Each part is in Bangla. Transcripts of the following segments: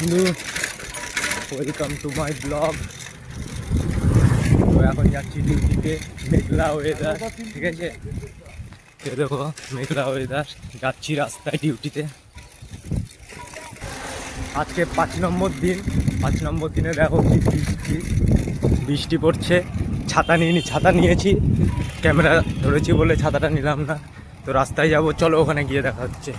বন্ধু, ওয়েলকাম টু মাই ব্লগ। তো এখন যাচ্ছি ডিউটিতে। মেঘলা ওয়েদার, ঠিক আছে। দেখো মেঘলা ওয়েদার, যাচ্ছি রাস্তায় ডিউটিতে। আজকে 5 নম্বর দিন। 5 নম্বর দিনে দেখো কি বৃষ্টি, বৃষ্টি পড়ছে। ছাতা ছাতা নিয়েছি, ক্যামেরা ধরেছি বলে ছাতাটা নিলাম না। তো রাস্তায় যাব, চলো ওখানে গিয়ে দেখা হচ্ছে।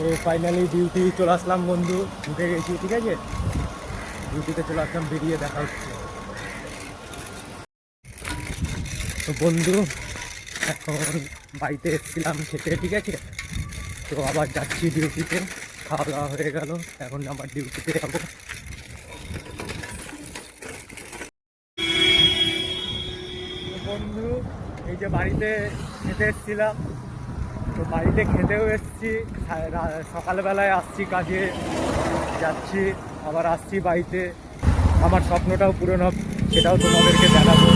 তো ফাইনালি ডিউটি চলে আসলাম বন্ধু, ঢুকে গেছি, ঠিক আছে। ডিউটিতে চলে আসলাম, বেরিয়ে দেখা হচ্ছে। তো বন্ধু, এখন বাড়িতে এসেছিলাম খেতে, ঠিক আছে। তো আবার যাচ্ছি ডিউটিতে। খাওয়া দাওয়া হয়ে গেল, এখন আবার ডিউটিতে যাবো। বন্ধু, এই যে বাড়িতে খেতে এসেছিলাম, তো বাড়িতে খেতেও এসেছি। সকালবেলায় আসছি কাজে, যাচ্ছি, আবার আসছি বাড়িতে। আমার স্বপ্নটাও পূরণ হবে, সেটাও তোমাদেরকে জানাবো।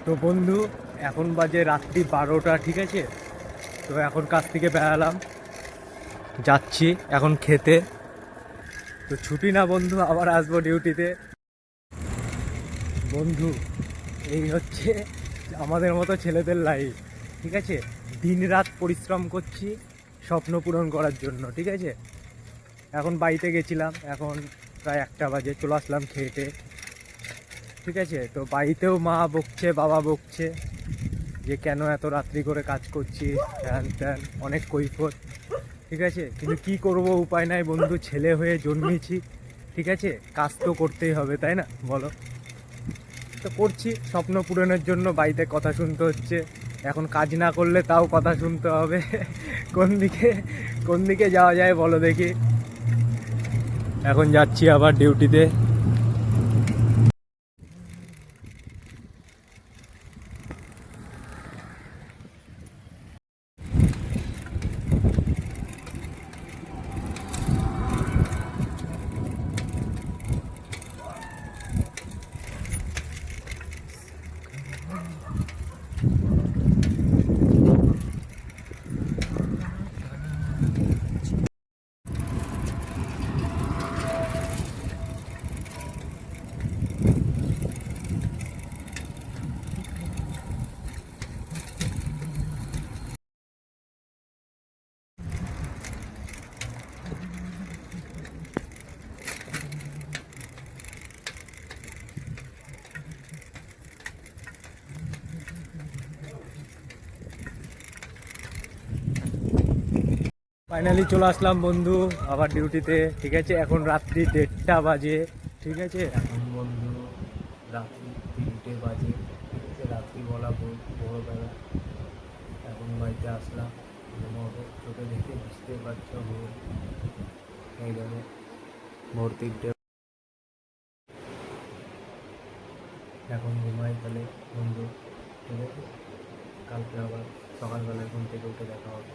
তো বন্ধু, এখন বাজে রাত্রি 12টা, ঠিক আছে। তো এখন কাজ থেকে বেরালাম, যাচ্ছি এখন খেতে। তো ছুটি না বন্ধু, আবার আসবো ডিউটিতে। বন্ধু, এই হচ্ছে আমাদের মতো ছেলেদের লাইফ, ঠিক আছে। দিন রাত পরিশ্রম করছি স্বপ্ন পূরণ করার জন্য, ঠিক আছে। এখন বাড়িতে গেছিলাম, এখন প্রায় 1টা বাজে, চলে আসলাম খেতে, ঠিক আছে। তো বাড়িতেও মা বকছে, বাবা বকছে যে কেন এত রাত্রি করে কাজ করছি, হ্যান ত্যান অনেক কৈফত, ঠিক আছে। কিন্তু কি করব, উপায় নাই বন্ধু, ছেলে হয়ে জন্মেছি, ঠিক আছে। কাজ তো করতেই হবে, তাই না বলো। তো করছি স্বপ্ন পূরণের জন্য, বাড়িতে কথা শুনতে হচ্ছে। এখন কাজ না করলে তাও কথা শুনতে হবে। কোন দিকে যাওয়া যায় বলো দেখি। এখন যাচ্ছি আবার ডিউটিতে। ফাইনালি চলে আসলাম বন্ধু আবার ডিউটিতে, ঠিক আছে। এখন রাত্রি 1:30 বাজে, ঠিক আছে। এখন বন্ধু রাত্রি 3টে বাজে, ঠিক আছে। রাত্রি বলা ভোরবেলা। এখন বাড়িতে আসলাম, চোখে দেখে বুঝতে পারছো ভোর হয়ে গেলে, ভোর 3টে। এখন ঘুমাই তাহলে বন্ধু, ঠিক আছে। কালকে আবার সকালবেলায় ঘুম থেকে উঠে দেখা হবে।